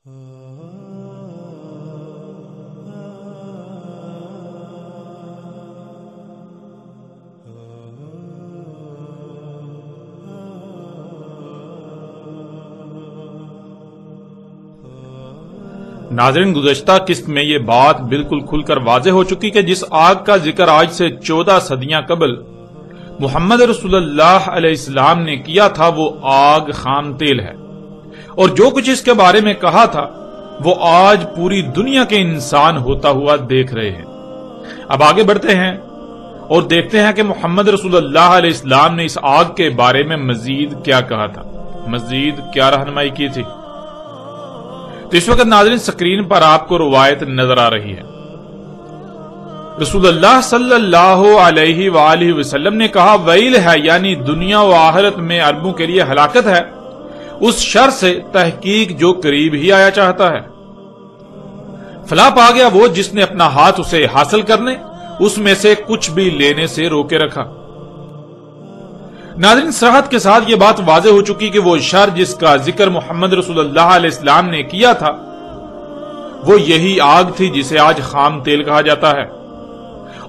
ناظرین، گزشتہ قسط میں یہ بات بالکل کھل کر واضح ہو چکی کہ جس آگ کا ذکر آج سے 14 صدیاں قبل محمد رسول اللہ علیہ السلام نے کیا تھا وہ آگ خام تیل ہے، اور جو کچھ اس کے بارے میں کہا تھا وہ آج پوری دنیا کے انسان ہوتا ہوا دیکھ رہے ہیں۔ اب آگے بڑھتے ہیں اور دیکھتے ہیں کہ محمد رسول اللہ علیہ السلام نے اس آگ کے بارے میں مزید کیا کہا تھا، مزید کیا رہنمائی کی تھی۔ تو اس وقت ناظرین سکرین پر آپ کو روایت نظر آ رہی ہے۔ رسول اللہ صلی اللہ علیہ وآلہ وسلم نے کہا، ویل ہے، یعنی دنیا و آخرت میں عربوں کے لیے ہلاکت ہے اس شر سے تحقیق جو قریب ہی آیا چاہتا ہے۔ فلاں پا گیا وہ جس نے اپنا ہاتھ اسے حاصل کرنے، اس میں سے کچھ بھی لینے سے روکے رکھا۔ ناظرین صراحت کے ساتھ یہ بات واضح ہو چکی کہ وہ شر جس کا ذکر محمد رسول اللہ علیہ السلام نے کیا تھا وہ یہی آگ تھی جسے آج خام تیل کہا جاتا ہے۔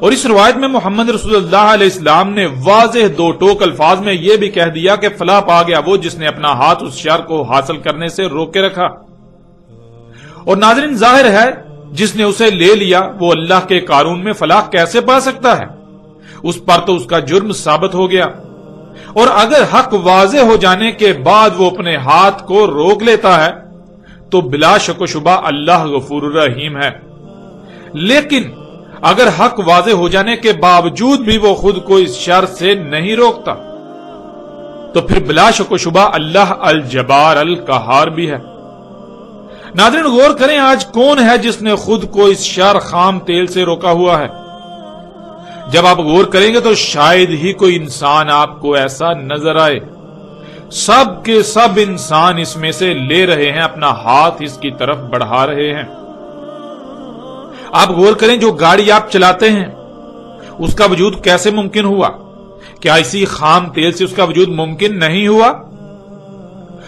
اور اس روایت میں محمد رسول اللہ علیہ السلام نے واضح دو ٹوک الفاظ میں یہ بھی کہہ دیا کہ فلاں پا گیا وہ جس نے اپنا ہاتھ اس شر کو حاصل کرنے سے روکے رکھا۔ اور ناظرین ظاہر ہے جس نے اسے لے لیا وہ اللہ کے قانون میں فلاح کیسے پا سکتا ہے؟ اس پر تو اس کا جرم ثابت ہو گیا، اور اگر حق واضح ہو جانے کے بعد وہ اپنے ہاتھ کو روک لیتا ہے تو بلا شک و شبہ اللہ غفور الرحیم ہے۔ لیکن اگر حق واضح ہو جانے کے باوجود بھی وہ خود کو اس شر سے نہیں روکتا تو پھر بلا شک و شبہ اللہ الجبار القہار بھی ہے۔ ناظرین غور کریں، آج کون ہے جس نے خود کو اس شر خام تیل سے روکا ہوا ہے؟ جب آپ غور کریں گے تو شاید ہی کوئی انسان آپ کو ایسا نظر آئے۔ سب کے سب انسان اس میں سے لے رہے ہیں، اپنا ہاتھ اس کی طرف بڑھا رہے ہیں۔ آپ غور کریں، جو گاڑی آپ چلاتے ہیں اس کا وجود کیسے ممکن ہوا؟ کیا اسی خام تیل سے اس کا وجود ممکن نہیں ہوا؟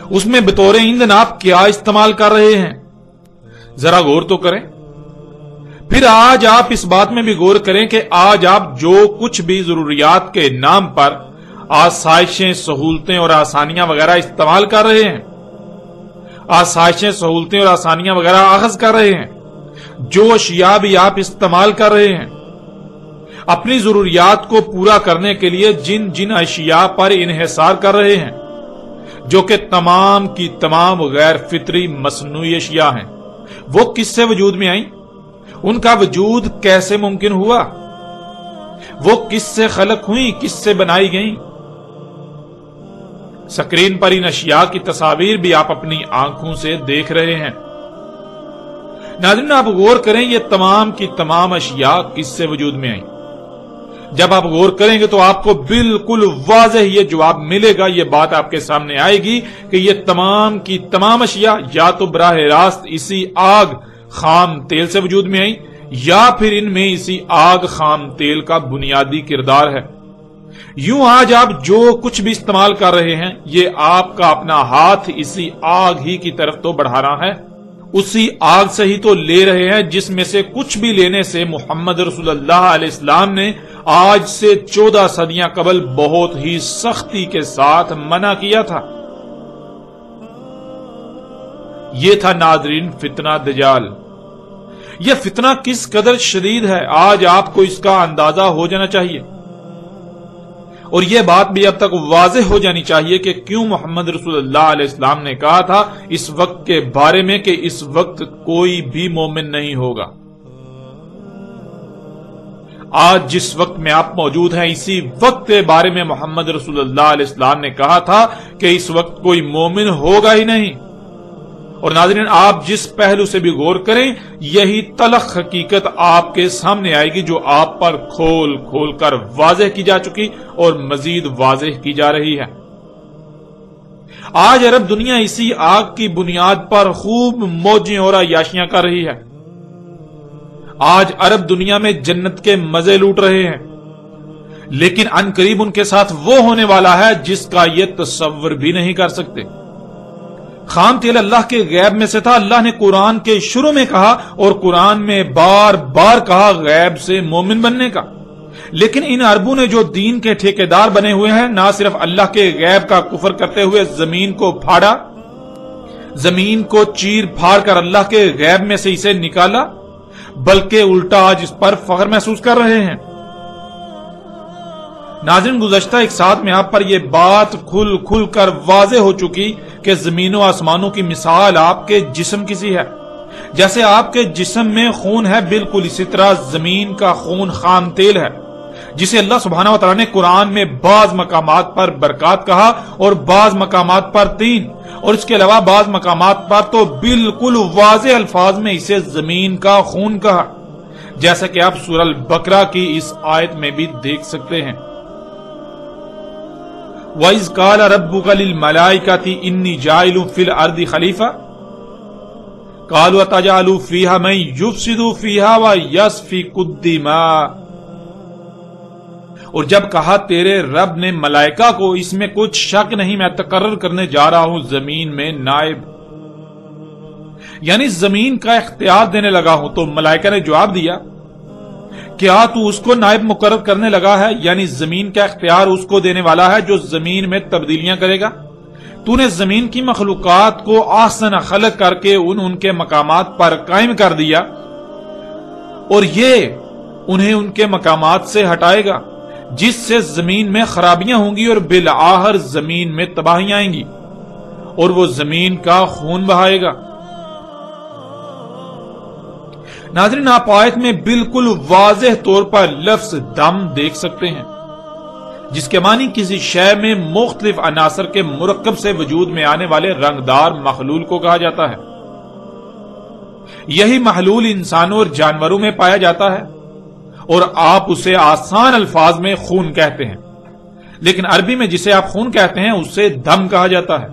اس میں بطور ایندھن آپ کیا استعمال کر رہے ہیں؟ ذرا غور تو کریں۔ پھر آج آپ اس بات میں بھی غور کریں کہ آج آپ جو کچھ بھی ضروریات کے نام پر آسائشیں، سہولتیں اور آسانیاں وغیرہ استعمال کر رہے ہیں، آسائشیں، سہولتیں اور آسانیاں وغیرہ اخذ کر رہے ہیں، جو اشیاء بھی آپ استعمال کر رہے ہیں، اپنی ضروریات کو پورا کرنے کے لیے جن جن اشیاء پر انحصار کر رہے ہیں، جو کہ تمام کی تمام غیر فطری مصنوعی اشیاء ہیں، وہ کس سے وجود میں آئیں؟ ان کا وجود کیسے ممکن ہوا؟ وہ کس سے خلق ہوئی، کس سے بنائی گئیں؟ سکرین پر ان اشیاء کی تصاویر بھی آپ اپنی آنکھوں سے دیکھ رہے ہیں۔ ناظرین آپ غور کریں، یہ تمام کی تمام اشیاء کس سے وجود میں آئیں؟ جب آپ غور کریں گے تو آپ کو بالکل واضح یہ جواب ملے گا، یہ بات آپ کے سامنے آئے گی کہ یہ تمام کی تمام اشیاء یا تو براہ راست اسی آگ خام تیل سے وجود میں آئیں، یا پھر ان میں اسی آگ خام تیل کا بنیادی کردار ہے۔ یوں آج آپ جو کچھ بھی استعمال کر رہے ہیں یہ آپ کا اپنا ہاتھ اسی آگ ہی کی طرف تو بڑھا رہا ہے، اسی آگ سے ہی تو لے رہے ہیں جس میں سے کچھ بھی لینے سے محمد رسول اللہ علیہ السلام نے آج سے 14 صدیاں قبل بہت ہی سختی کے ساتھ منع کیا تھا۔ یہ تھا ناظرین فتنہ دجال۔ یہ فتنہ کس قدر شدید ہے آج آپ کو اس کا اندازہ ہو جانا چاہیے، اور یہ بات بھی اب تک واضح ہو جانی چاہیے کہ کیوں محمد رسول اللہ علیہ السلام نے کہا تھا اس وقت کے بارے میں کہ اس وقت کوئی بھی مومن نہیں ہوگا۔ آج جس وقت میں آپ موجود ہیں اسی وقت کے بارے میں محمد رسول اللہ علیہ السلام نے کہا تھا کہ اس وقت کوئی مومن ہوگا ہی نہیں۔ اور ناظرین آپ جس پہلو سے بھی غور کریں یہی تلخ حقیقت آپ کے سامنے آئے گی جو آپ پر کھول کھول کر واضح کی جا چکی اور مزید واضح کی جا رہی ہے۔ آج عرب دنیا اسی آگ کی بنیاد پر خوب موجیں اور عیاشیاں کر رہی ہے۔ آج عرب دنیا میں جنت کے مزے لوٹ رہے ہیں، لیکن ان قریب ان کے ساتھ وہ ہونے والا ہے جس کا یہ تصور بھی نہیں کر سکتے۔ خام تیل اللہ کے غیب میں سے تھا. اللہ نے قرآن کے شروع میں کہا اور قرآن میں بار بار کہا غیب سے مومن بننے کا. لیکن ان عربوں نے جو دین کے ٹھیکیدار بنے ہوئے ہیں، نہ صرف اللہ کے غیب کا کفر کرتے ہوئے زمین کو پھاڑا، زمین کو چیر پھاڑ کر اللہ کے غیب میں سے اسے نکالا، بلکہ الٹا آج اس پر فخر محسوس کر رہے ہیں. ناظرین، گزشتہ ایک ساتھ میں آپ پر یہ بات کھل کھل کر واضح ہو چکی کہ زمین و آسمانوں کی مثال آپ کے جسم کی سی ہے. جیسے آپ کے جسم میں خون ہے، بالکل اسی طرح زمین کا خون خام تیل ہے، جسے اللہ سبحانہ و تعالیٰ نے قرآن میں بعض مقامات پر برکات کہا اور بعض مقامات پر تین، اور اس کے علاوہ بعض مقامات پر تو بالکل واضح الفاظ میں اسے زمین کا خون کہا، جیسا کہ آپ سورہ البقرہ کی اس آیت میں بھی دیکھ سکتے ہیں. وَإِذْ قَالَ رَبُّكَ لِلْمَلَائِكَةِ إِنِّي جَاعِلٌ فِي الْأَرْضِ خَلِيفَةً قَالُوا أَتَجْعَلُ فِيهَا مَن يُفْسِدُ فِيهَا وَيَسْفِكُ الدِّمَاءَ. اور جب کہا تیرے رب نے ملائکہ کو، اس میں کچھ شک نہیں، میں تقرر کرنے جا رہا ہوں زمین میں نائب، یعنی زمین کا اختیار دینے لگا ہوں. تو ملائکہ نے جواب دیا، کیا تو اس کو نائب مقرر کرنے لگا ہے؟ یعنی زمین کا اختیار اس کو دینے والا ہے جو زمین میں تبدیلیاں کرے گا. تو نے زمین کی مخلوقات کو احسن خلق کر کے ان کے مقامات پر قائم کر دیا، اور یہ انہیں ان کے مقامات سے ہٹائے گا، جس سے زمین میں خرابیاں ہوں گی اور بالآخر زمین میں تباہیاں آئیں گی، اور وہ زمین کا خون بہائے گا. ناظرین، آپ آیت میں بالکل واضح طور پر لفظ دم دیکھ سکتے ہیں، جس کے معنی کسی شے میں مختلف عناصر کے مرکب سے وجود میں آنے والے رنگدار محلول کو کہا جاتا ہے. یہی محلول انسانوں اور جانوروں میں پایا جاتا ہے، اور آپ اسے آسان الفاظ میں خون کہتے ہیں، لیکن عربی میں جسے آپ خون کہتے ہیں اسے دم کہا جاتا ہے.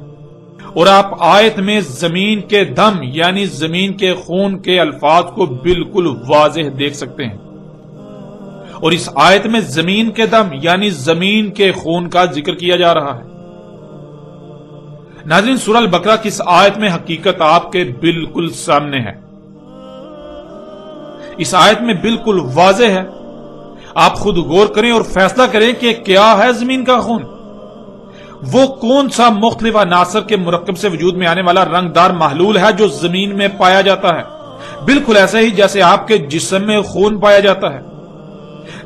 اور آپ آیت میں زمین کے دم یعنی زمین کے خون کے الفاظ کو بالکل واضح دیکھ سکتے ہیں، اور اس آیت میں زمین کے دم یعنی زمین کے خون کا ذکر کیا جا رہا ہے. ناظرین، سورہ البقرہ کی اس آیت میں حقیقت آپ کے بالکل سامنے ہے. اس آیت میں بالکل واضح ہے. آپ خود غور کریں اور فیصلہ کریں کہ کیا ہے زمین کا خون. وہ کون سا مختلف عناصر کے مرکب سے وجود میں آنے والا رنگدار محلول ہے جو زمین میں پایا جاتا ہے، بالکل ایسے ہی جیسے آپ کے جسم میں خون پایا جاتا ہے.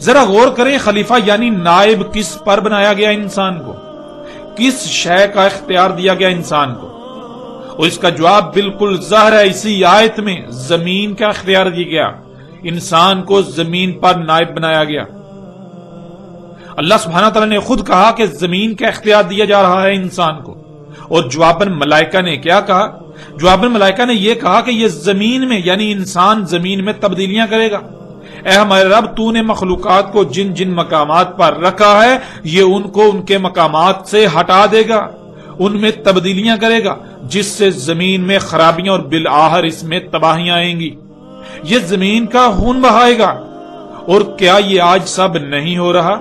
ذرا غور کریں، خلیفہ یعنی نائب کس پر بنایا گیا انسان کو؟ کس شے کا اختیار دیا گیا انسان کو؟ اور اس کا جواب بالکل ظاہر ہے، اسی آیت میں زمین کا اختیار دیا گیا، انسان کو زمین پر نائب بنایا گیا. اللہ سبحانہ تعالیٰ نے خود کہا کہ زمین کا اختیار دیا جا رہا ہے انسان کو. اور جواباً ملائکہ نے کیا کہا؟ جواباً ملائکہ نے یہ کہا کہ یہ زمین میں یعنی انسان زمین میں تبدیلیاں کرے گا. اے ہمارے رب، تو نے مخلوقات کو جن جن مقامات پر رکھا ہے یہ ان کو ان کے مقامات سے ہٹا دے گا، ان میں تبدیلیاں کرے گا، جس سے زمین میں خرابیاں اور بالآخر اس میں تباہیاں آئیں گی. یہ زمین کا خون بہائے گا. اور کیا یہ آج سب نہیں ہو رہا؟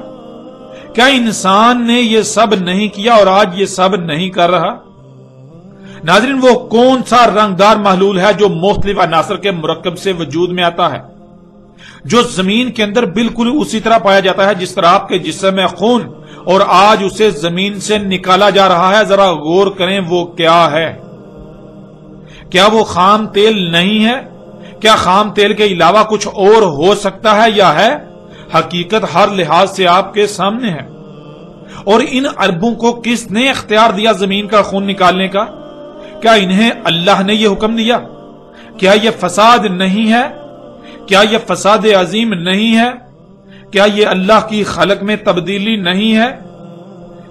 کیا انسان نے یہ سب نہیں کیا اور آج یہ سب نہیں کر رہا؟ ناظرین، وہ کون سا رنگدار محلول ہے جو مختلف عناصر کے مرکب سے وجود میں آتا ہے، جو زمین کے اندر بالکل اسی طرح پایا جاتا ہے جس طرح آپ کے جسم میں خون، اور آج اسے زمین سے نکالا جا رہا ہے؟ ذرا غور کریں، وہ کیا ہے؟ کیا وہ خام تیل نہیں ہے؟ کیا خام تیل کے علاوہ کچھ اور ہو سکتا ہے یا ہے؟ حقیقت ہر لحاظ سے آپ کے سامنے ہے. اور ان عربوں کو کس نے اختیار دیا زمین کا خون نکالنے کا؟ کیا انہیں اللہ نے یہ حکم دیا؟ کیا یہ فساد نہیں ہے؟ کیا یہ فساد عظیم نہیں ہے؟ کیا یہ اللہ کی خلق میں تبدیلی نہیں ہے؟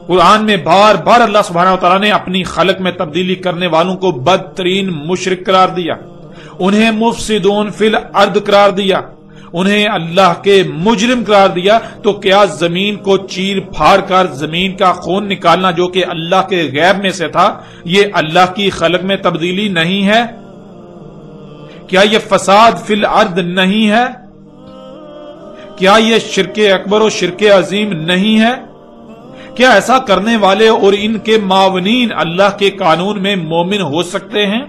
قرآن میں بار بار اللہ سبحانہ وتعالی نے اپنی خلق میں تبدیلی کرنے والوں کو بدترین مشرک قرار دیا، انہیں مفسدون فی الارض قرار دیا، انہیں اللہ کے مجرم قرار دیا. تو کیا زمین کو چیر پھاڑ کر زمین کا خون نکالنا جو کہ اللہ کے غیب میں سے تھا، یہ اللہ کی خلق میں تبدیلی نہیں ہے؟ کیا یہ فساد فی الارض نہیں ہے؟ کیا یہ شرک اکبر و شرک عظیم نہیں ہے؟ کیا ایسا کرنے والے اور ان کے معاونین اللہ کے قانون میں مومن ہو سکتے ہیں؟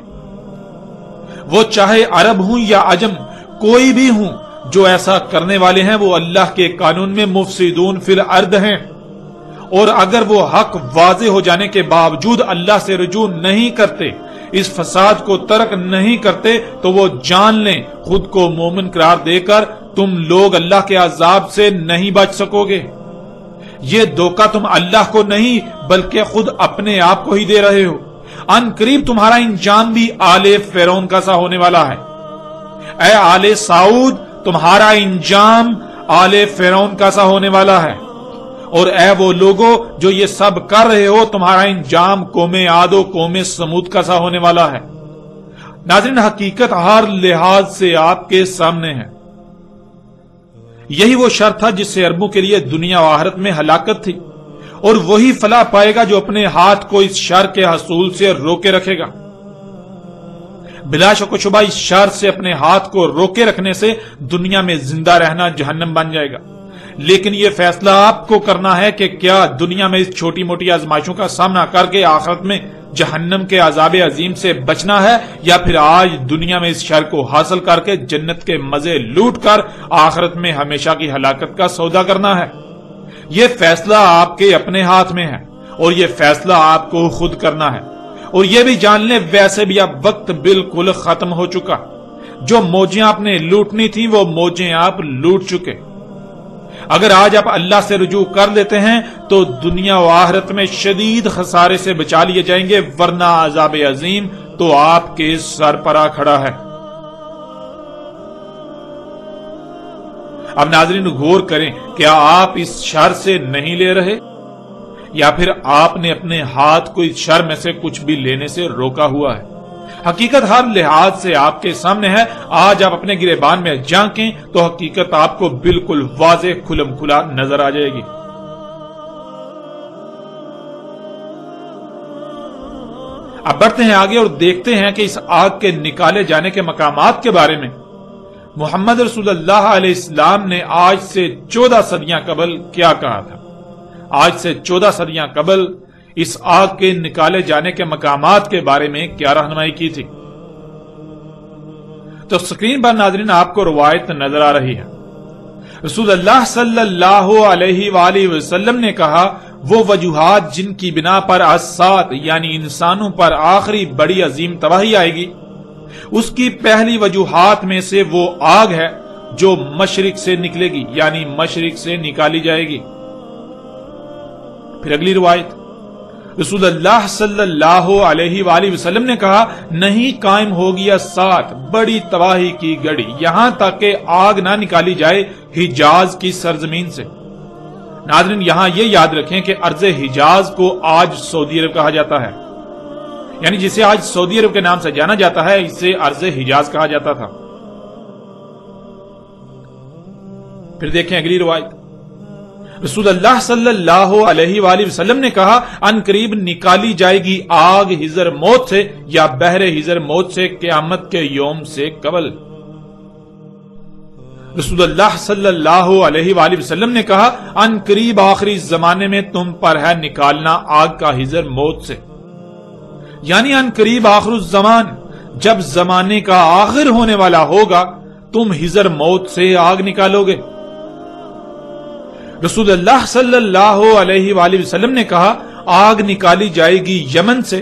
وہ چاہے عرب ہوں یا عجم، کوئی بھی ہوں، جو ایسا کرنے والے ہیں وہ اللہ کے قانون میں مفسدون فی الارض ہیں، اور اگر وہ حق واضح ہو جانے کے باوجود اللہ سے رجوع نہیں کرتے، اس فساد کو ترک نہیں کرتے، تو وہ جان لیں خود کو مومن قرار دے کر تم لوگ اللہ کے عذاب سے نہیں بچ سکو گے۔ یہ دھوکہ تم اللہ کو نہیں بلکہ خود اپنے آپ کو ہی دے رہے ہو۔ ان قریب تمہارا انجام بھی آل فرعون کا سا ہونے والا ہے۔ اے آل سعود، تمہارا انجام آل فرعون کا سا ہونے والا ہے، اور اے وہ لوگوں جو یہ سب کر رہے ہو، تمہارا انجام قوم عاد و قوم سمود کا سا ہونے والا ہے۔ ناظرین، حقیقت ہر لحاظ سے آپ کے سامنے ہے۔ یہی وہ شر تھا جس سے عربوں کے لیے دنیا و آخرت میں ہلاکت تھی، اور وہی فلاح پائے گا جو اپنے ہاتھ کو اس شر کے حصول سے روکے رکھے گا۔ بلا شک و شبہ اس شر سے اپنے ہاتھ کو روکے رکھنے سے دنیا میں زندہ رہنا جہنم بن جائے گا، لیکن یہ فیصلہ آپ کو کرنا ہے کہ کیا دنیا میں اس چھوٹی موٹی آزمائشوں کا سامنا کر کے آخرت میں جہنم کے عذاب عظیم سے بچنا ہے، یا پھر آج دنیا میں اس شر کو حاصل کر کے جنت کے مزے لوٹ کر آخرت میں ہمیشہ کی ہلاکت کا سودا کرنا ہے۔ یہ فیصلہ آپ کے اپنے ہاتھ میں ہے، اور یہ فیصلہ آپ کو خود کرنا ہے۔ اور یہ بھی جان لیں ویسے بھی اب وقت بالکل ختم ہو چکا، جو موجیں آپ نے لوٹنی تھیں وہ موجیں آپ لوٹ چکے۔ اگر آج آپ اللہ سے رجوع کر لیتے ہیں تو دنیا و آخرت میں شدید خسارے سے بچا لیے جائیں گے، ورنہ عذاب عظیم تو آپ کے سر پر آ کھڑا ہے۔ اب ناظرین غور کریں، کیا آپ اس شر سے نہیں لے رہے، یا پھر آپ نے اپنے ہاتھ کو اس شر میں سے کچھ بھی لینے سے روکا ہوا ہے؟ حقیقت ہر لحاظ سے آپ کے سامنے ہے۔ آج آپ اپنے گریبان میں جھانکیں تو حقیقت آپ کو بالکل واضح کھلم کھلا نظر آ جائے گی۔ اب بڑھتے ہیں آگے اور دیکھتے ہیں کہ اس آگ کے نکالے جانے کے مقامات کے بارے میں محمد رسول اللہ علیہ السلام نے آج سے 14 صدیاں قبل کیا کہا تھا۔ آج سے 14 صدیاں قبل اس آگ کے نکالے جانے کے مقامات کے بارے میں کیا رہنمائی کی تھی؟ تو سکرین پر ناظرین آپ کو روایت نظر آ رہی ہے۔ رسول اللہ صلی اللہ علیہ وآلہ وسلم نے کہا، وہ وجوہات جن کی بنا پر اسات یعنی انسانوں پر آخری بڑی عظیم تباہی آئے گی، اس کی پہلی وجوہات میں سے وہ آگ ہے جو مشرق سے نکلے گی، یعنی مشرق سے نکالی جائے گی۔ پھر اگلی روایت، رسول اللہ صلی اللہ علیہ وآلہ وسلم نے کہا، نہیں قائم ہوگی اسات بڑی تباہی کی گڑی، یہاں تک کہ آگ نہ نکالی جائے حجاز کی سرزمین سے۔ ناظرین یہاں یہ یاد رکھیں کہ ارض حجاز کو آج سعودی عرب کہا جاتا ہے، یعنی جسے آج سعودی عرب کے نام سے جانا جاتا ہے اسے ارض حجاز کہا جاتا تھا۔ پھر دیکھیں اگلی روایت، رسول اللہ صلی اللہ علیہ وآلہ وسلم نے کہا، ان قریب نکالی جائے گی آگ حضر موت سے یا بحر حضر موت سے قیامت کے یوم سے قبل۔ رسول اللہ صلی اللہ علیہ وآلہ وسلم نے کہا، ان قریب آخری زمانے میں تم پر ہے نکالنا آگ کا حضر موت سے، یعنی ان قریب آخر الزمان، جب زمانے کا آخر ہونے والا ہوگا تم حضر موت سے آگ نکالو گے۔ رسول اللہ صلی اللہ علیہ وآلہ وسلم نے کہا، آگ نکالی جائے گی یمن سے،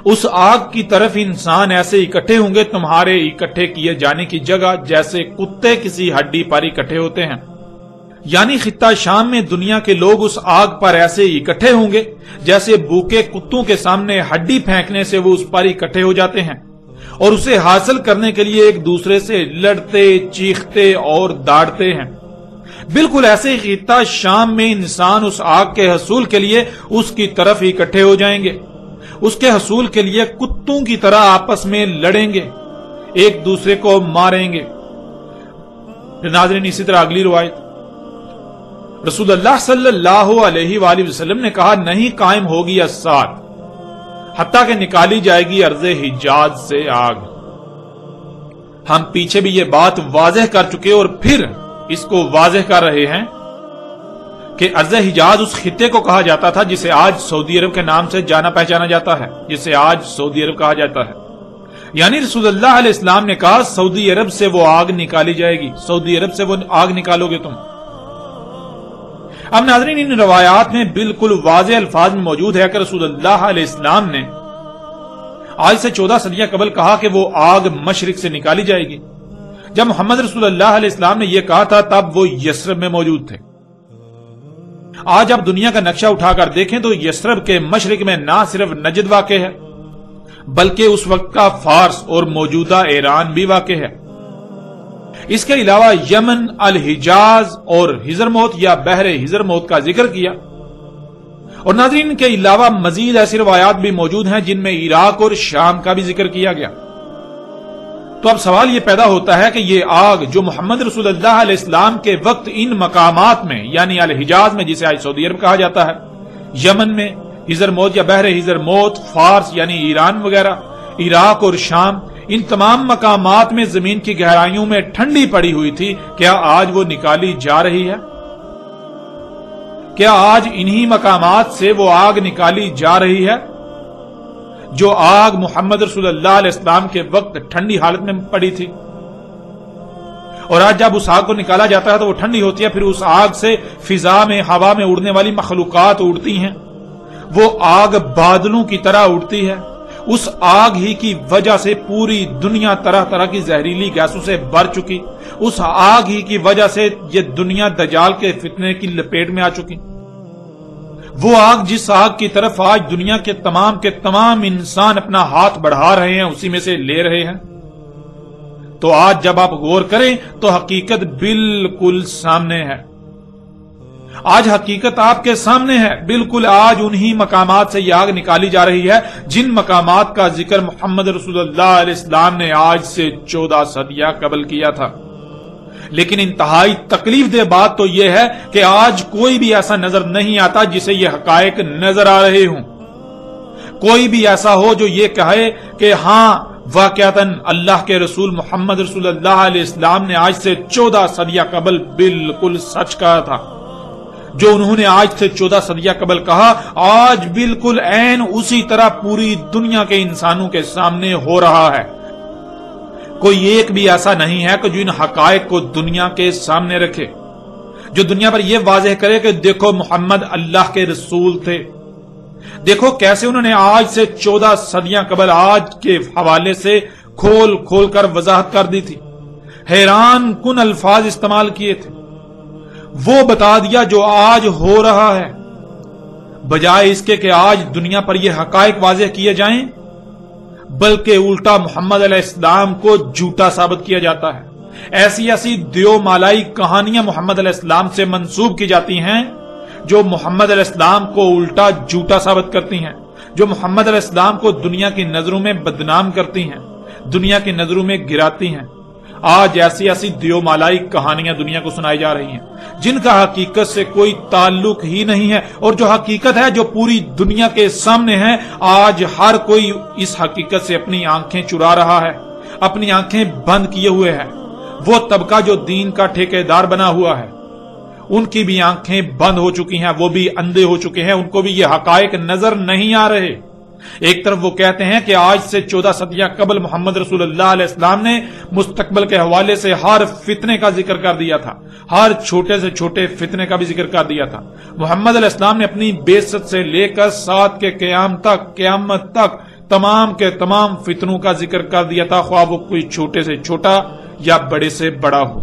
اس آگ کی طرف انسان ایسے اکٹھے ہوں گے تمہارے اکٹھے کیے جانے کی جگہ جیسے کتے کسی ہڈی پر اکٹھے ہوتے ہیں، یعنی خطہ شام میں دنیا کے لوگ اس آگ پر ایسے اکٹھے ہوں گے جیسے بھوکے کتوں کے سامنے ہڈی پھینکنے سے وہ اس پر اکٹھے ہو جاتے ہیں، اور اسے حاصل کرنے کے لیے ایک دوسرے سے لڑتے چیختے اور داڑتے ہیں۔ بالکل ایسے خطہ شام میں انسان اس آگ کے حصول کے لیے اس کی طرف اکٹھے ہو جائیں گے، اس کے حصول کے لیے کتوں کی طرح آپس میں لڑیں گے، ایک دوسرے کو ماریں گے۔ ناظرین اسی طرح اگلی روایت، رسول اللہ صلی اللہ علیہ وآلہ وسلم نے کہا، نہیں قائم ہوگی اسات حتیٰ کہ نکالی جائے گی ارض حجاز سے آگ۔ ہم پیچھے بھی یہ بات واضح کر چکے اور پھر اس کو واضح کر رہے ہیں کہ ارض حجاز اس خطے کو کہا جاتا تھا جسے آج سعودی عرب کے نام سے جانا پہچانا جاتا ہے، جسے آج سعودی عرب کہا جاتا ہے۔ یعنی رسول اللہ علیہ السلام نے کہا سعودی عرب سے وہ آگ نکالی جائے گی، سعودی عرب سے وہ آگ نکالو گے تم۔ اب ناظرین، ان روایات میں بالکل واضح الفاظ میں موجود ہے کہ رسول اللہ علیہ السلام نے آج سے 14 صدیاں قبل کہا کہ وہ آگ مشرق سے نکالی جائے گی۔ جب محمد رسول اللہ علیہ السلام نے یہ کہا تھا تب وہ یثرب میں موجود تھے۔ آج آپ دنیا کا نقشہ اٹھا کر دیکھیں تو یثرب کے مشرق میں نہ صرف نجد واقع ہے بلکہ اس وقت کا فارس اور موجودہ ایران بھی واقع ہے۔ اس کے علاوہ یمن، الحجاز اور حضرموت یا بحر حضرموت کا ذکر کیا، اور ناظرین کے علاوہ مزید ایسی روایات بھی موجود ہیں جن میں عراق اور شام کا بھی ذکر کیا گیا۔ تو اب سوال یہ پیدا ہوتا ہے کہ یہ آگ جو محمد رسول اللہ علیہ السلام کے وقت ان مقامات میں یعنی الحجاز میں جسے آج سعودی عرب کہا جاتا ہے، یمن میں حضرموت یا بحر حضرموت، فارس یعنی ایران وغیرہ، عراق اور شام، ان تمام مقامات میں زمین کی گہرائیوں میں ٹھنڈی پڑی ہوئی تھی، کیا آج وہ نکالی جا رہی ہے؟ کیا آج انہی مقامات سے وہ آگ نکالی جا رہی ہے جو آگ محمد رسول اللہ علیہ السلام کے وقت ٹھنڈی حالت میں پڑی تھی؟ اور آج جب اس آگ کو نکالا جاتا ہے تو وہ ٹھنڈی ہوتی ہے، پھر اس آگ سے فضا میں، ہوا میں اڑنے والی مخلوقات اڑتی ہیں، وہ آگ بادلوں کی طرح اڑتی ہے۔ اس آگ ہی کی وجہ سے پوری دنیا طرح طرح کی زہریلی گیسوں سے بھر چکی، اس آگ ہی کی وجہ سے یہ دنیا دجال کے فتنے کی لپیٹ میں آ چکی۔ وہ آگ جس آگ کی طرف آج دنیا کے تمام انسان اپنا ہاتھ بڑھا رہے ہیں، اسی میں سے لے رہے ہیں۔ تو آج جب آپ غور کریں تو حقیقت بالکل سامنے ہے، آج حقیقت آپ کے سامنے ہے، بالکل آج انہی مقامات سے یہ آگ نکالی جا رہی ہے جن مقامات کا ذکر محمد رسول اللہ علیہ السلام نے آج سے 14 صدیاں قبل کیا تھا۔ لیکن انتہائی تکلیف دہ بات تو یہ ہے کہ آج کوئی بھی ایسا نظر نہیں آتا جسے یہ حقائق نظر آ رہے ہوں، کوئی بھی ایسا ہو جو یہ کہے کہ ہاں واقعتاً اللہ کے رسول محمد رسول اللہ علیہ السلام نے آج سے 14 صدیاں قبل بالکل سچ کہا تھا۔ جو انہوں نے آج سے 14 صدیاں قبل کہا آج بالکل عین اسی طرح پوری دنیا کے انسانوں کے سامنے ہو رہا ہے۔ کوئی ایک بھی ایسا نہیں ہے کہ جو ان حقائق کو دنیا کے سامنے رکھے، جو دنیا پر یہ واضح کرے کہ دیکھو محمد اللہ کے رسول تھے، دیکھو کیسے انہوں نے آج سے 14 صدیاں قبل آج کے حوالے سے کھول کھول کر وضاحت کر دی تھی، حیران کن الفاظ استعمال کیے تھے، وہ بتا دیا جو آج ہو رہا ہے، بجائے اس کے کہ آج دنیا پر یہ حقائق واضح کیے جائیں بلکہ الٹا محمد علیہ السلام کو جھوٹا ثابت کیا جاتا ہے۔ ایسی ایسی دیو مالائی کہانیاں محمد علیہ السلام سے منسوب کی جاتی ہیں جو محمد علیہ السلام کو الٹا جھوٹا ثابت کرتی ہیں، جو محمد علیہ السلام کو دنیا کی نظروں میں بدنام کرتی ہیں، دنیا کی نظروں میں گراتی ہیں۔ آج ایسی ایسی دیو مالائی کہانیاں دنیا کو سنائی جا رہی ہیں جن کا حقیقت سے کوئی تعلق ہی نہیں ہے، اور جو حقیقت ہے جو پوری دنیا کے سامنے ہے، آج ہر کوئی اس حقیقت سے اپنی آنکھیں چرا رہا ہے، اپنی آنکھیں بند کیے ہوئے ہے۔ وہ طبقہ جو دین کا ٹھیکیدار بنا ہوا ہے ان کی بھی آنکھیں بند ہو چکی ہیں، وہ بھی اندھے ہو چکے ہیں، ان کو بھی یہ حقائق نظر نہیں آ رہے۔ ایک طرف وہ کہتے ہیں کہ آج سے 14 صدیاں قبل محمد رسول اللہ علیہ السلام نے مستقبل کے حوالے سے ہر فتنے کا ذکر کر دیا تھا، ہر چھوٹے سے چھوٹے فتنے کا بھی ذکر کر دیا تھا۔ محمد علیہ السلام نے اپنی بعثت سے لے کر ساتھ کے قیامت تک تمام کے تمام فتنوں کا ذکر کر دیا تھا، خواہ وہ کوئی چھوٹے سے چھوٹا یا بڑے سے بڑا ہو۔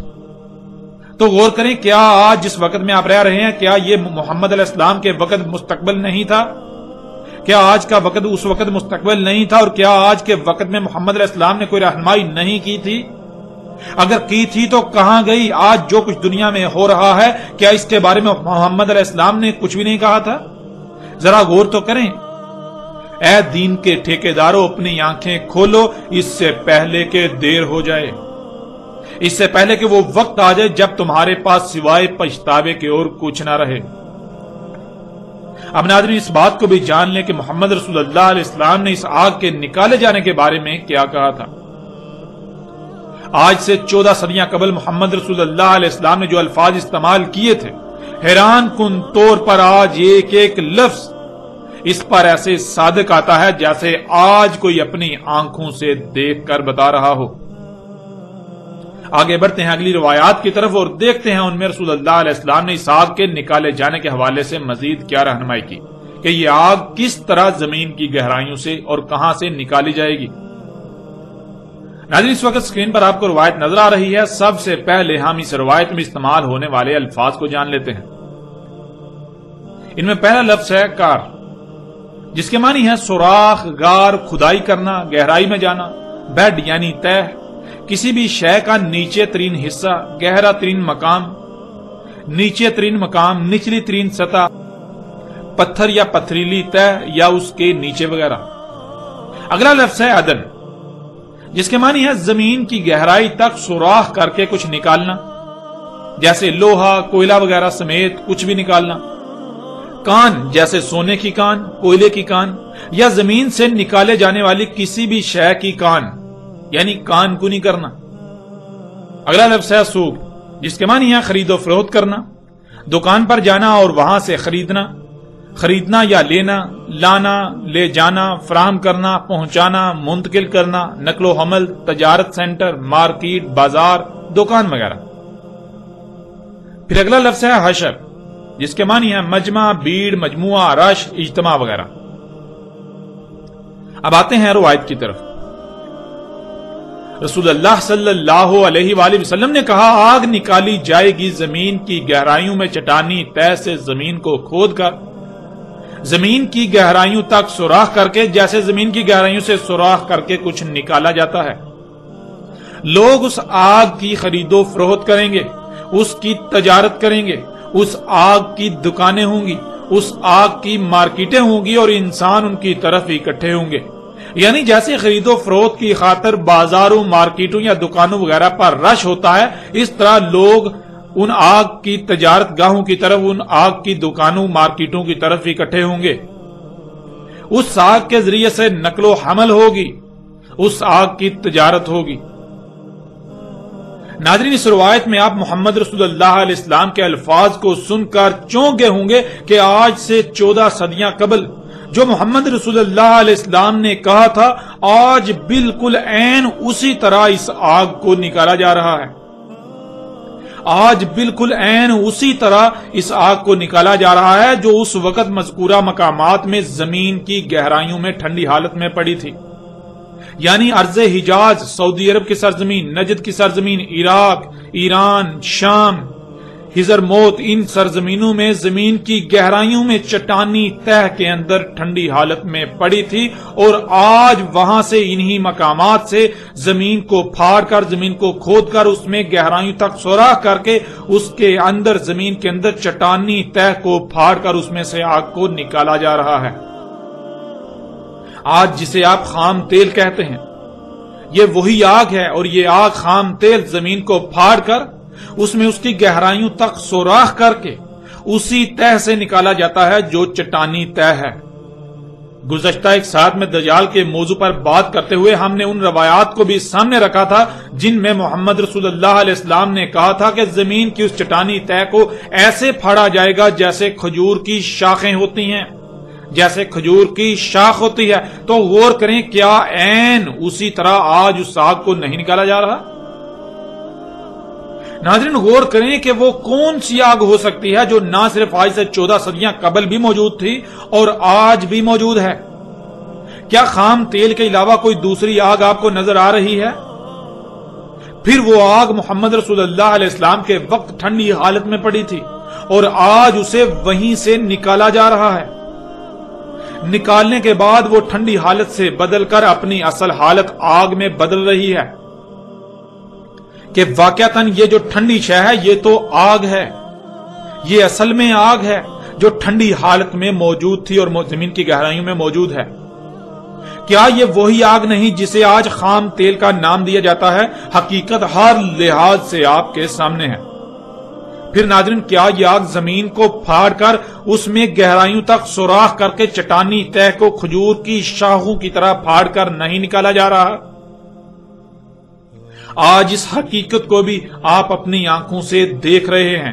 تو غور کریں، کیا آج جس وقت میں آپ رہ رہے ہیں کیا یہ محمد علیہ السلام کے وقت مستقبل نہیں تھا؟ کیا آج کا وقت اس وقت مستقبل نہیں تھا؟ اور کیا آج کے وقت میں محمد علیہ السلام نے کوئی رہنمائی نہیں کی تھی؟ اگر کی تھی تو کہاں گئی؟ آج جو کچھ دنیا میں ہو رہا ہے کیا اس کے بارے میں محمد علیہ السلام نے کچھ بھی نہیں کہا تھا؟ ذرا غور تو کریں۔ اے دین کے ٹھیکیداروں، اپنی آنکھیں کھولو اس سے پہلے کہ دیر ہو جائے، اس سے پہلے کہ وہ وقت آ جائے جب تمہارے پاس سوائے پچھتاوے کے اور کچھ نہ رہے۔ اب ناظرین اس بات کو بھی جان لیں کہ محمد رسول اللہ علیہ السلام نے اس آگ کے نکالے جانے کے بارے میں کیا کہا تھا۔ آج سے 14 صدیاں قبل محمد رسول اللہ علیہ السلام نے جو الفاظ استعمال کیے تھے حیران کن طور پر آج ایک ایک لفظ اس پر ایسے صادق آتا ہے جیسے آج کوئی اپنی آنکھوں سے دیکھ کر بتا رہا ہو۔ آگے بڑھتے ہیں اگلی روایات کی طرف اور دیکھتے ہیں ان میں رسول اللہ علیہ السلام نے اس آگ کے نکالے جانے کے حوالے سے مزید کیا رہنمائی کی کہ یہ آگ کس طرح زمین کی گہرائیوں سے اور کہاں سے نکالی جائے گی۔ ناظرین، اس وقت اسکرین پر آپ کو روایت نظر آ رہی ہے۔ سب سے پہلے ہم اس روایت میں استعمال ہونے والے الفاظ کو جان لیتے ہیں۔ ان میں پہلا لفظ ہے کار، جس کے معنی ہے سوراخ، غار، کھدائی کرنا، گہرائی میں جانا۔ بیڈ یعنی تہ، کسی بھی شے کا نیچے ترین حصہ، گہرا ترین مقام، نیچے ترین مقام، نچلی ترین سطح، پتھر یا پتھریلی تہ یا اس کے نیچے وغیرہ۔ اگلا لفظ ہے عدن، جس کے معنی ہے زمین کی گہرائی تک سوراخ کر کے کچھ نکالنا، جیسے لوہا، کوئلہ وغیرہ سمیت کچھ بھی نکالنا۔ کان، جیسے سونے کی کان، کوئلے کی کان یا زمین سے نکالے جانے والی کسی بھی شے کی کان، یعنی کان کنی کرنا۔ اگلا لفظ ہے سوق، جس کے معنی ہے خرید و فروخت کرنا، دکان پر جانا اور وہاں سے خریدنا، خریدنا یا لینا، لانا، لے جانا، فراہم کرنا، پہنچانا، منتقل کرنا، نقل و حمل، تجارت سینٹر، مارکیٹ، بازار، دکان وغیرہ۔ پھر اگلا لفظ ہے حشر، جس کے معنی ہے مجمع، بھیڑ، مجموعہ، رش، اجتماع وغیرہ۔ اب آتے ہیں روایت کی طرف۔ رسول اللہ صلی اللہ علیہ وآلہ وسلم نے کہا، آگ نکالی جائے گی زمین کی گہرائیوں میں چٹانی تہ سے زمین کو کھود کر، زمین کی گہرائیوں تک سوراخ کر کے، جیسے زمین کی گہرائیوں سے سوراخ کر کے کچھ نکالا جاتا ہے۔ لوگ اس آگ کی خرید و فروخت کریں گے، اس کی تجارت کریں گے، اس آگ کی دکانیں ہوں گی، اس آگ کی مارکیٹیں ہوں گی اور انسان ان کی طرف اکٹھے ہوں گے۔ یعنی جیسے خرید و فروخت کی خاطر بازاروں، مارکیٹوں یا دکانوں وغیرہ پر رش ہوتا ہے، اس طرح لوگ ان آگ کی تجارت گاہوں کی طرف، ان آگ کی دکانوں، مارکیٹوں کی طرف اکٹھے ہوں گے۔ اس آگ کے ذریعے سے نقل و حمل ہوگی، اس آگ کی تجارت ہوگی۔ ناظرین، اس روایت میں آپ محمد رسول اللہ علیہ السلام کے الفاظ کو سن کر چونک گئے ہوں گے کہ آج سے 14 صدیاں قبل جو محمد رسول اللہ علیہ السلام نے کہا تھا، آج بالکل عین اسی طرح اس آگ کو نکالا جا رہا ہے۔ آج بالکل عین اسی طرح اس آگ کو نکالا جا رہا ہے جو اس وقت مذکورہ مقامات میں زمین کی گہرائیوں میں ٹھنڈی حالت میں پڑی تھی۔ یعنی ارض حجاز، سعودی عرب کی سرزمین، نجد کی سرزمین، عراق، ایران، شام، حضر موت، ان سرزمینوں میں زمین کی گہرائیوں میں چٹانی تہ کے اندر ٹھنڈی حالت میں پڑی تھی، اور آج وہاں سے انہی مقامات سے زمین کو پھاڑ کر، زمین کو کھود کر اس میں گہرائیوں تک سوراخ کر کے اس کے اندر، زمین کے اندر چٹانی تہ کو پھاڑ کر اس میں سے آگ کو نکالا جا رہا ہے۔ آج جسے آپ خام تیل کہتے ہیں، یہ وہی آگ ہے، اور یہ آگ خام تیل زمین کو پھاڑ کر اس میں اس کی گہرائیوں تک سوراخ کر کے اسی تہ سے نکالا جاتا ہے جو چٹانی تہ ہے۔ گزشتہ ایک ساتھ میں دجال کے موضوع پر بات کرتے ہوئے ہم نے ان روایات کو بھی سامنے رکھا تھا جن میں محمد رسول اللہ علیہ السلام نے کہا تھا کہ زمین کی اس چٹانی تہ کو ایسے پھاڑا جائے گا جیسے کھجور کی شاخیں ہوتی ہیں، جیسے کھجور کی شاخ ہوتی ہے۔ تو غور کریں، کیا عین اسی طرح آج اس آگ کو نہیں نکالا جا رہا؟ ناظرین، غور کریں کہ وہ کون سی آگ ہو سکتی ہے جو نہ صرف آج سے 14 صدیاں قبل بھی موجود تھی اور آج بھی موجود ہے۔ کیا خام تیل کے علاوہ کوئی دوسری آگ آپ کو نظر آ رہی ہے؟ پھر وہ آگ محمد رسول اللہ علیہ السلام کے وقت ٹھنڈی حالت میں پڑی تھی اور آج اسے وہیں سے نکالا جا رہا ہے۔ نکالنے کے بعد وہ ٹھنڈی حالت سے بدل کر اپنی اصل حالت آگ میں بدل رہی ہے کہ واقعتاً یہ جو ٹھنڈی شے ہے یہ تو آگ ہے، یہ اصل میں آگ ہے جو ٹھنڈی حالت میں موجود تھی اور زمین کی گہرائیوں میں موجود ہے۔ کیا یہ وہی آگ نہیں جسے آج خام تیل کا نام دیا جاتا ہے؟ حقیقت ہر لحاظ سے آپ کے سامنے ہے۔ پھر ناظرین، کیا یہ آگ زمین کو پھاڑ کر اس میں گہرائیوں تک سوراخ کر کے چٹانی تہ کو کھجور کی شاخوں کی طرح پھاڑ کر نہیں نکالا جا رہا؟ آج اس حقیقت کو بھی آپ اپنی آنکھوں سے دیکھ رہے ہیں۔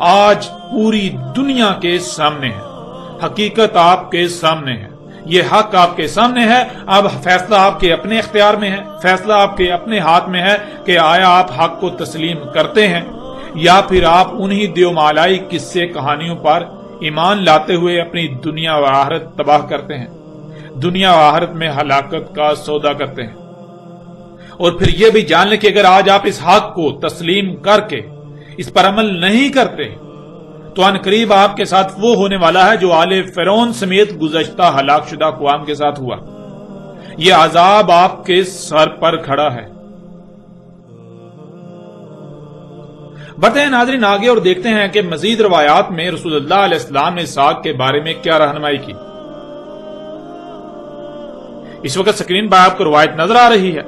آج پوری دنیا کے سامنے ہے، حقیقت آپ کے سامنے ہے، یہ حق آپ کے سامنے ہے۔ اب فیصلہ آپ کے اپنے اختیار میں ہے، فیصلہ آپ کے اپنے ہاتھ میں ہے کہ آیا آپ حق کو تسلیم کرتے ہیں یا پھر آپ انہی دیومالائی قصے کہانیوں پر ایمان لاتے ہوئے اپنی دنیا و آخرت تباہ کرتے ہیں، دنیا و آخرت میں ہلاکت کا سودا کرتے ہیں۔ اور پھر یہ بھی جان لیں کہ اگر آج آپ اس حق کو تسلیم کر کے اس پر عمل نہیں کرتے تو ان قریب آپ کے ساتھ وہ ہونے والا ہے جو آل فرعون سمیت گزشتہ ہلاک شدہ اقوام کے ساتھ ہوا۔ یہ عذاب آپ کے سر پر کھڑا ہے۔ بڑھتے ہیں ناظرین آگے اور دیکھتے ہیں کہ مزید روایات میں رسول اللہ علیہ السلام نے اسحاق کے بارے میں کیا رہنمائی کی۔ اس وقت سکرین پر آپ کو روایت نظر آ رہی ہے۔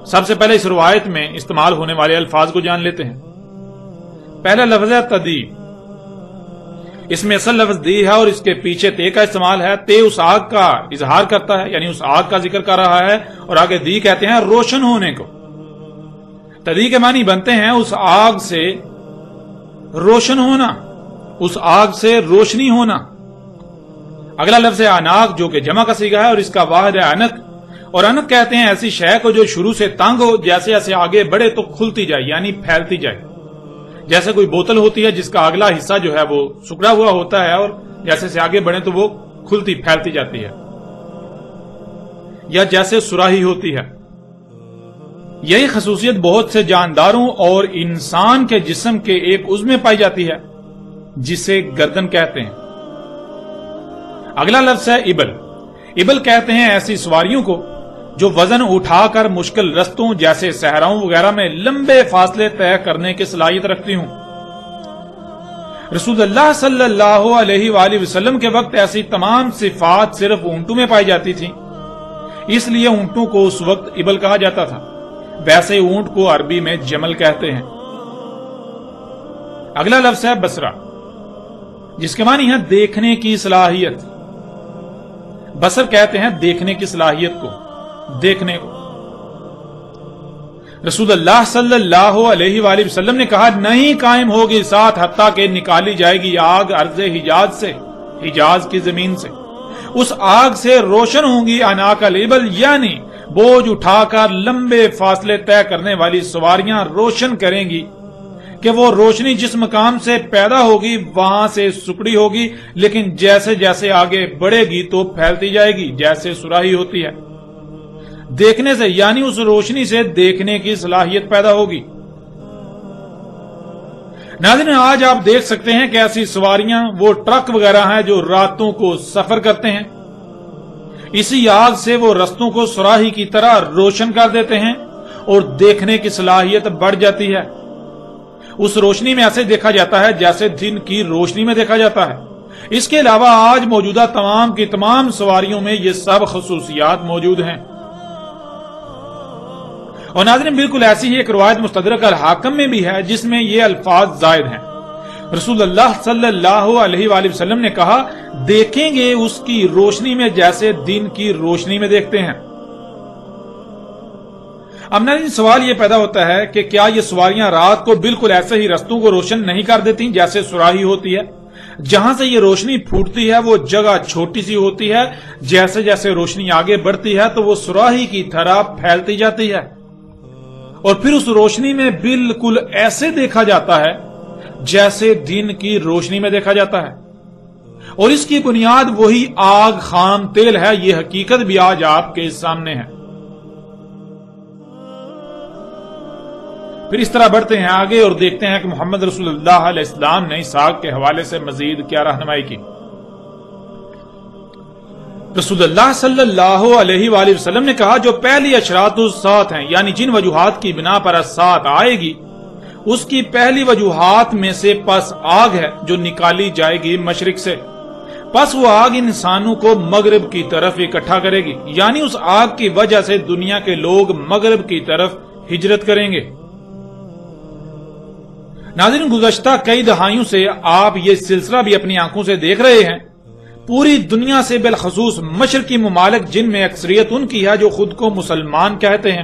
سب سے پہلے اس روایت میں استعمال ہونے والے الفاظ کو جان لیتے ہیں۔ پہلا لفظ ہے تدی، اس میں اصل لفظ دی ہے اور اس کے پیچھے تے کا استعمال ہے۔ تے اس آگ کا اظہار کرتا ہے، یعنی اس آگ کا ذکر کر رہا ہے، اور آگے دی کہتے ہیں روشن ہونے کو۔ تدی کے معنی بنتے ہیں اس آگ سے روشن ہونا، اس آگ سے روشنی ہونا۔ اگلا لفظ ہے اناق، جو کہ جمع کا صیغہ ہے اور اس کا واحد ہے انک، اور انک کہتے ہیں ایسی شے کو جو شروع سے تنگ ہو، جیسے جیسے آگے بڑھے تو کھلتی جائے، یعنی پھیلتی جائے۔ جیسے کوئی بوتل ہوتی ہے جس کا اگلا حصہ جو ہے وہ سکڑا ہوا ہوتا ہے اور جیسے سے آگے بڑھے تو وہ کھلتی پھیلتی جاتی ہے، یا جیسے سراہی ہوتی ہے۔ یہی خصوصیت بہت سے جانداروں اور انسان کے جسم کے ایک عضو میں پائی جاتی ہے جسے گردن کہتے ہیں۔ اگلا لفظ ہے ابل۔ ابل کہتے ہیں ایسی سواریوں کو جو وزن اٹھا کر مشکل رستوں جیسے صحراؤں وغیرہ میں لمبے فاصلے طے کرنے کی صلاحیت رکھتی ہوں۔ رسول اللہ صلی اللہ علیہ وآلہ وسلم کے وقت ایسی تمام صفات صرف اونٹوں میں پائی جاتی تھیں، اس لیے اونٹوں کو اس وقت ابل کہا جاتا تھا۔ ویسے اونٹ کو عربی میں جمل کہتے ہیں۔ اگلا لفظ ہے بصرہ، جس کے معنی ہے دیکھنے کی صلاحیت۔ بصر کہتے ہیں دیکھنے کی صلاحیت کو، دیکھنے کو۔ رسول اللہ صلی اللہ علیہ وآلہ وسلم نے کہا نہیں قائم ہوگی ساتھ حتیٰ کہ نکالی جائے گی آگ ارض حجاز سے، حجاز کی زمین سے۔ اس آگ سے روشن ہوں گی اناق الابل، یعنی بوجھ اٹھا کر لمبے فاصلے طے کرنے والی سواریاں روشن کریں گی کہ وہ روشنی جس مقام سے پیدا ہوگی وہاں سے سکڑی ہوگی، لیکن جیسے جیسے آگے بڑھے گی تو پھیلتی جائے گی جیسے سراہی ہوتی ہے۔ دیکھنے سے، یعنی اس روشنی سے دیکھنے کی صلاحیت پیدا ہوگی۔ ناظرین آج آپ دیکھ سکتے ہیں کہ ایسی سواریاں وہ ٹرک وغیرہ ہیں جو راتوں کو سفر کرتے ہیں۔ اسی آگ سے وہ رستوں کو سراہی کی طرح روشن کر دیتے ہیں اور دیکھنے کی صلاحیت بڑھ جاتی ہے۔ اس روشنی میں ایسے دیکھا جاتا ہے جیسے دن کی روشنی میں دیکھا جاتا ہے۔ اس کے علاوہ آج موجودہ تمام کی تمام سواریوں میں یہ سب خصوصیات موجود ہیں۔ اور ناظرین بالکل ایسی ہی ایک روایت مستدرک الحاکم میں بھی ہے جس میں یہ الفاظ زائد ہیں۔ رسول اللہ صلی اللہ علیہ وآلہ وسلم نے کہا دیکھیں گے اس کی روشنی میں جیسے دن کی روشنی میں دیکھتے ہیں۔ اب ناظرین سوال یہ پیدا ہوتا ہے کہ کیا یہ سواریاں رات کو بالکل ایسے ہی رستوں کو روشن نہیں کر دیتی جیسے سراہی ہوتی ہے؟ جہاں سے یہ روشنی پھوٹتی ہے وہ جگہ چھوٹی سی ہوتی ہے، جیسے جیسے روشنی آگے بڑھتی ہے تو وہ سراہی کی طرح پھیلتی جاتی ہے، اور پھر اس روشنی میں بالکل ایسے دیکھا جاتا ہے جیسے دن کی روشنی میں دیکھا جاتا ہے۔ اور اس کی بنیاد وہی آگ خام تیل ہے۔ یہ حقیقت بھی آج آپ کے سامنے ہے۔ پھر اس طرح بڑھتے ہیں آگے اور دیکھتے ہیں کہ محمد رسول اللہ علیہ السلام نے اسحاق کے حوالے سے مزید کیا رہنمائی کی۔ رسول اللہ صلی اللہ علیہ وآلہ وسلم نے کہا جو پہلی اشراط الساعۃ ہیں، یعنی جن وجوہات کی بنا پر الساعۃ آئے گی، اس کی پہلی وجوہات میں سے پس آگ ہے جو نکالی جائے گی مشرق سے۔ پس وہ آگ انسانوں کو مغرب کی طرف اکٹھا کرے گی، یعنی اس آگ کی وجہ سے دنیا کے لوگ مغرب کی طرف ہجرت کریں گے۔ ناظرین گزشتہ کئی دہائیوں سے آپ یہ سلسلہ بھی اپنی آنکھوں سے دیکھ رہے ہیں۔ پوری دنیا سے بالخصوص مشرقی ممالک جن میں اکثریت ان کی ہے جو خود کو مسلمان کہتے ہیں،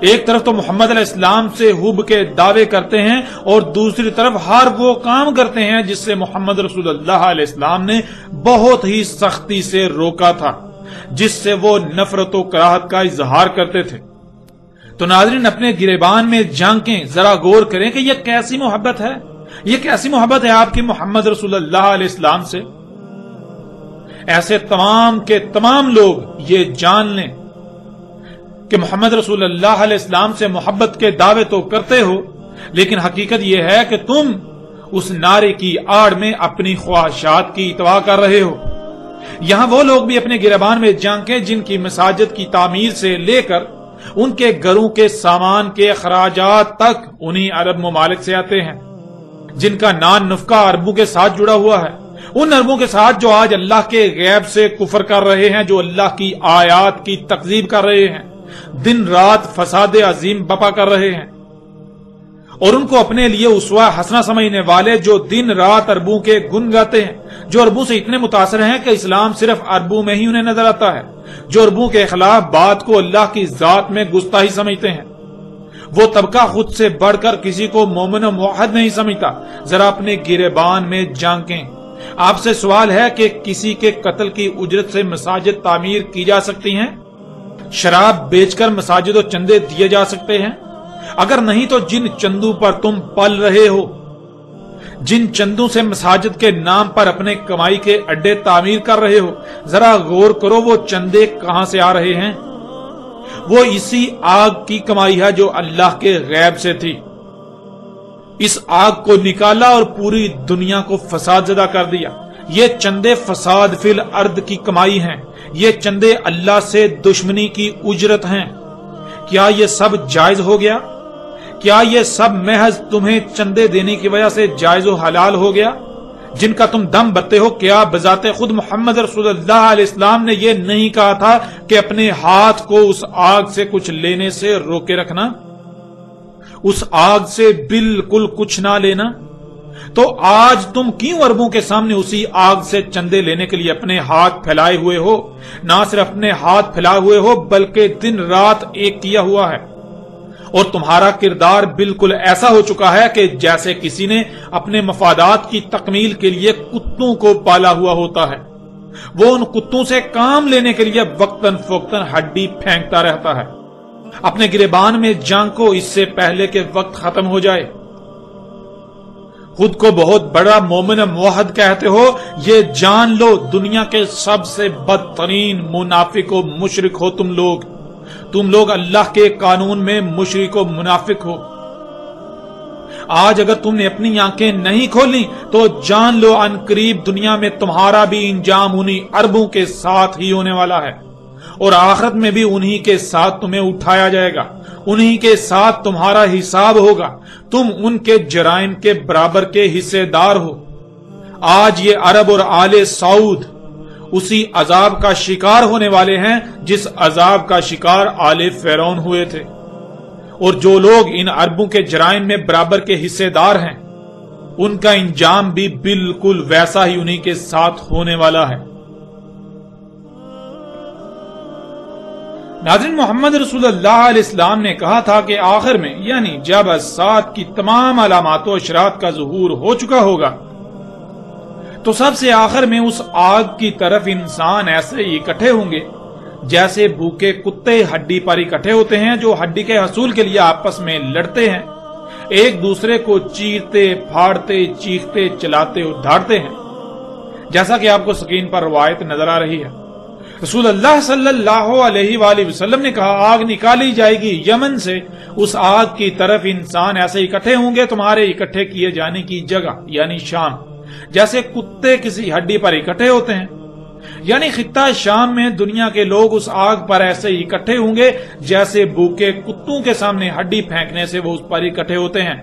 ایک طرف تو محمد علیہ السلام سے حب کے دعوے کرتے ہیں اور دوسری طرف ہر وہ کام کرتے ہیں جس سے محمد رسول اللہ علیہ السلام نے بہت ہی سختی سے روکا تھا، جس سے وہ نفرت و کراہت کا اظہار کرتے تھے۔ تو ناظرین، اپنے گریبان میں جھانکیں، ذرا غور کریں کہ یہ کیسی محبت ہے، یہ کیسی محبت ہے آپ کی محمد رسول اللہ علیہ السلام سے۔ ایسے تمام کے تمام لوگ یہ جان لیں کہ محمد رسول اللہ علیہ السلام سے محبت کے دعوے تو کرتے ہو، لیکن حقیقت یہ ہے کہ تم اس نعرے کی آڑ میں اپنی خواہشات کی اتباع کر رہے ہو۔ یہاں وہ لوگ بھی اپنے گریبان میں جھانکیں جن کی مساجد کی تعمیر سے لے کر ان کے گھروں کے سامان کے اخراجات تک انہی عرب ممالک سے آتے ہیں، جن کا نان نفقہ عربوں کے ساتھ جڑا ہوا ہے، ان عربوں کے ساتھ جو آج اللہ کے غیب سے کفر کر رہے ہیں، جو اللہ کی آیات کی تکذیب کر رہے ہیں، دن رات فساد عظیم بپا کر رہے ہیں، اور ان کو اپنے لیے اسوہ حسنہ سمجھنے والے جو دن رات عربوں کے گن گاتے ہیں، جو عربوں سے اتنے متاثر ہیں کہ اسلام صرف عربوں میں ہی انہیں نظر آتا ہے، جو عربوں کے خلاف بات کو اللہ کی ذات میں گستاخی سمجھتے ہیں، وہ طبقہ خود سے بڑھ کر کسی کو مومن و موحد نہیں سمجھتا۔ ذرا اپنے گریبان میں جھانکیں۔ آپ سے سوال ہے کہ کسی کے قتل کی اجرت سے مساجد تعمیر کی جا سکتی ہیں؟ شراب بیچ کر مساجد و چندے دیے جا سکتے ہیں؟ اگر نہیں تو جن چندوں پر تم پل رہے ہو، جن چندوں سے مساجد کے نام پر اپنے کمائی کے اڈے تعمیر کر رہے ہو، ذرا غور کرو وہ چندے کہاں سے آ رہے ہیں؟ وہ اسی آگ کی کمائی ہے جو اللہ کے غیب سے تھی۔ اس آگ کو نکالا اور پوری دنیا کو فساد زدہ کر دیا۔ یہ چندے فساد فی الارض کی کمائی ہیں، یہ چندے اللہ سے دشمنی کی اجرت ہیں۔ کیا یہ سب جائز ہو گیا؟ کیا یہ سب محض تمہیں چندے دینے کی وجہ سے جائز و حلال ہو گیا؟ جن کا تم دم بتے ہو، کیا بذات خود محمد رسول اللہ علیہ السلام نے یہ نہیں کہا تھا کہ اپنے ہاتھ کو اس آگ سے کچھ لینے سے روکے رکھنا، اس آگ سے بالکل کچھ نہ لینا؟ تو آج تم کیوں عربوں کے سامنے اسی آگ سے چندے لینے کے لیے اپنے ہاتھ پھیلائے ہوئے ہو؟ نہ صرف اپنے ہاتھ پھیلائے ہوئے ہو بلکہ دن رات ایک کیا ہوا ہے، اور تمہارا کردار بالکل ایسا ہو چکا ہے کہ جیسے کسی نے اپنے مفادات کی تکمیل کے لیے کتوں کو پالا ہوا ہوتا ہے، وہ ان کتوں سے کام لینے کے لیے وقتاً فوقتاً ہڈی پھینکتا رہتا ہے۔ اپنے گریبان میں جھانکو اس سے پہلے کہ وقت ختم ہو جائے۔ خود کو بہت بڑا مومن موحد کہتے ہو، یہ جان لو دنیا کے سب سے بدترین منافق و مشرک ہو تم لوگ اللہ کے قانون میں مشرک و منافق ہو۔ آج اگر تم نے اپنی آنکھیں نہیں کھولی تو جان لو ان قریب دنیا میں تمہارا بھی انجام انہی عربوں کے ساتھ ہی ہونے والا ہے، اور آخرت میں بھی انہی کے ساتھ تمہیں اٹھایا جائے گا، انہی کے ساتھ تمہارا حساب ہوگا، تم ان کے جرائم کے برابر کے حصے دار ہو۔ آج یہ عرب اور آل سعود اسی عذاب کا شکار ہونے والے ہیں جس عذاب کا شکار آل فرعون ہوئے تھے، اور جو لوگ ان عربوں کے جرائم میں برابر کے حصے دار ہیں ان کا انجام بھی بالکل ویسا ہی انہی کے ساتھ ہونے والا ہے۔ ناظرین، محمد رسول اللہ علیہ السلام نے کہا تھا کہ آخر میں، یعنی جب سات کی تمام علامات و اشراط کا ظہور ہو چکا ہوگا، تو سب سے آخر میں اس آگ کی طرف انسان ایسے اکٹھے ہوں گے جیسے بھوکے کتے ہڈی پر اکٹھے ہوتے ہیں، جو ہڈی کے حصول کے لیے آپس میں لڑتے ہیں، ایک دوسرے کو چیرتے پھاڑتے چیختے چلاتے اور دھاڑتے ہیں، جیسا کہ آپ کو سکرین پر روایت نظر آ رہی ہے۔ رسول اللہ صلی اللہ علیہ وآلہ وسلم نے کہا، آگ نکالی جائے گی یمن سے، اس آگ کی طرف انسان ایسے اکٹھے ہوں گے تمہارے اکٹھے کیے جانے کی جگہ یعنی شام، جیسے کتے کسی ہڈی پر اکٹھے ہوتے ہیں۔ یعنی خطہ شام میں دنیا کے لوگ اس آگ پر ایسے اکٹھے ہوں گے جیسے بھوکے کتوں کے سامنے ہڈی پھینکنے سے وہ اس پر اکٹھے ہوتے ہیں،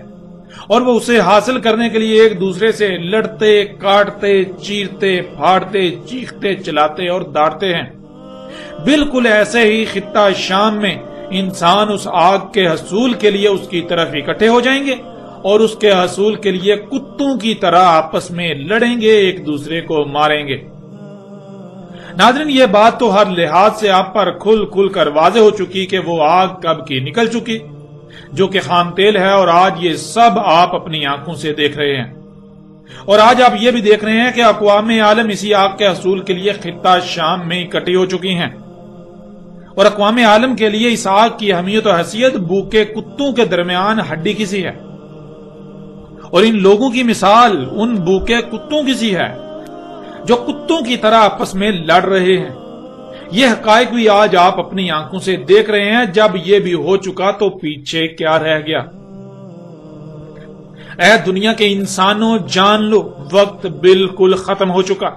اور وہ اسے حاصل کرنے کے لیے ایک دوسرے سے لڑتے کاٹتے چیرتے پھاڑتے چیختے چلاتے اور داڑتے ہیں۔ بالکل ایسے ہی خطہ شام میں انسان اس آگ کے حصول کے لیے اس کی طرف اکٹھے ہو جائیں گے اور اس کے حصول کے لیے کتوں کی طرح آپس میں لڑیں گے، ایک دوسرے کو ماریں گے۔ ناظرین، یہ بات تو ہر لحاظ سے آپ پر کھل کھل کر واضح ہو چکی کہ وہ آگ کب کی نکل چکی، جو کہ خام تیل ہے، اور آج یہ سب آپ اپنی آنکھوں سے دیکھ رہے ہیں۔ اور آج آپ یہ بھی دیکھ رہے ہیں کہ اقوام عالم اسی آگ کے حصول کے لیے خطہ شام میں اکٹھی ہو چکی ہیں، اور اقوام عالم کے لیے اس آگ کی اہمیت و حیثیت بھوکے کتوں کے درمیان ہڈی کسی ہے، اور ان لوگوں کی مثال ان بھوکے کتوں کسی ہے جو کتوں کی طرح آپس میں لڑ رہے ہیں۔ یہ حقائق بھی آج آپ اپنی آنکھوں سے دیکھ رہے ہیں۔ جب یہ بھی ہو چکا تو پیچھے کیا رہ گیا؟ اے دنیا کے انسانوں، جان لو وقت بالکل ختم ہو چکا۔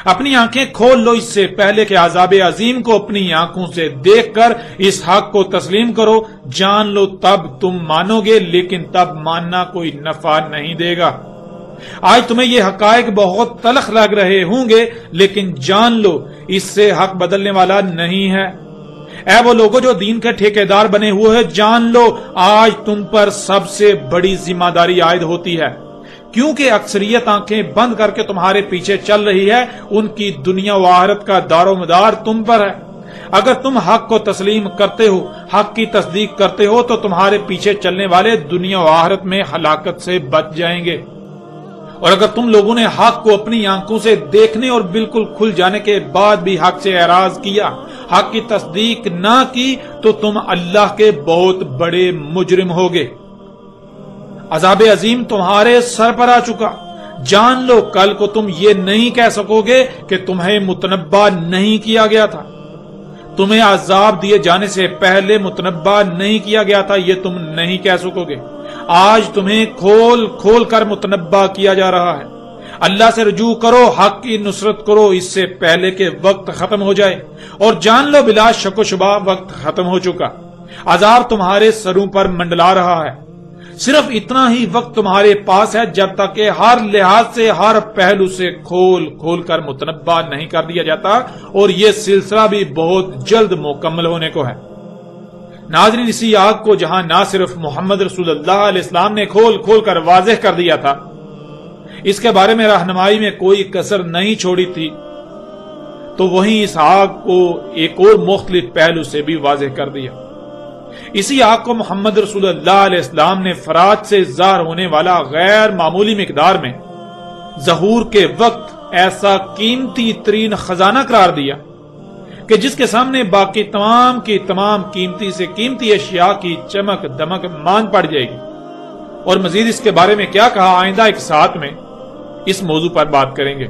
اپنی آنکھیں کھول لو اس سے پہلے کہ عذاب عظیم کو اپنی آنکھوں سے دیکھ کر اس حق کو تسلیم کرو۔ جان لو تب تم مانو گے، لیکن تب ماننا کوئی نفع نہیں دے گا۔ آج تمہیں یہ حقائق بہت تلخ لگ رہے ہوں گے، لیکن جان لو اس سے حق بدلنے والا نہیں ہے۔ اے وہ لوگوں جو دین کے ٹھیکیدار بنے ہوئے ہیں، جان لو آج تم پر سب سے بڑی ذمہ داری عائد ہوتی ہے، کیونکہ اکثریت آنکھیں بند کر کے تمہارے پیچھے چل رہی ہے۔ ان کی دنیا و آخرت کا دار و مدار تم پر ہے۔ اگر تم حق کو تسلیم کرتے ہو، حق کی تصدیق کرتے ہو، تو تمہارے پیچھے چلنے والے دنیا و آخرت میں ہلاکت سے بچ جائیں گے۔ اور اگر تم لوگوں نے حق کو اپنی آنکھوں سے دیکھنے اور بالکل کھل جانے کے بعد بھی حق سے اعراض کیا، حق کی تصدیق نہ کی، تو تم اللہ کے بہت بڑے مجرم ہوگے۔ عذاب عظیم تمہارے سر پر آ چکا۔ جان لو کل کو تم یہ نہیں کہہ سکو گے کہ تمہیں متنبہ نہیں کیا گیا تھا، تمہیں عذاب دیے جانے سے پہلے متنبہ نہیں کیا گیا تھا، یہ تم نہیں کہہ سکو گے۔ آج تمہیں کھول کھول کر متنبہ کیا جا رہا ہے۔ اللہ سے رجوع کرو، حق کی نصرت کرو اس سے پہلے کہ وقت ختم ہو جائے، اور جان لو بلا شک و شبہ وقت ختم ہو چکا۔ عذاب تمہارے سروں پر منڈلا رہا ہے۔ صرف اتنا ہی وقت تمہارے پاس ہے جب تک کہ ہر لحاظ سے، ہر پہلو سے کھول کھول کر متنبہ نہیں کر دیا جاتا، اور یہ سلسلہ بھی بہت جلد مکمل ہونے کو ہے۔ ناظرین، اسی آگ کو جہاں نہ صرف محمد رسول اللہ علیہ السلام نے کھول کھول کر واضح کر دیا تھا، اس کے بارے میں رہنمائی میں کوئی کسر نہیں چھوڑی تھی، تو وہیں اس آگ کو ایک اور مختلف پہلو سے بھی واضح کر دیا۔ اسی آگ کو محمد رسول اللہ علیہ السلام نے فرات سے ظاہر ہونے والا غیر معمولی مقدار میں ظہور کے وقت ایسا قیمتی ترین خزانہ قرار دیا کہ جس کے سامنے باقی تمام کی تمام قیمتی سے قیمتی اشیاء کی چمک دمک مان پڑ جائے گی۔ اور مزید اس کے بارے میں کیا کہا، آئندہ ایک ساتھ میں اس موضوع پر بات کریں گے۔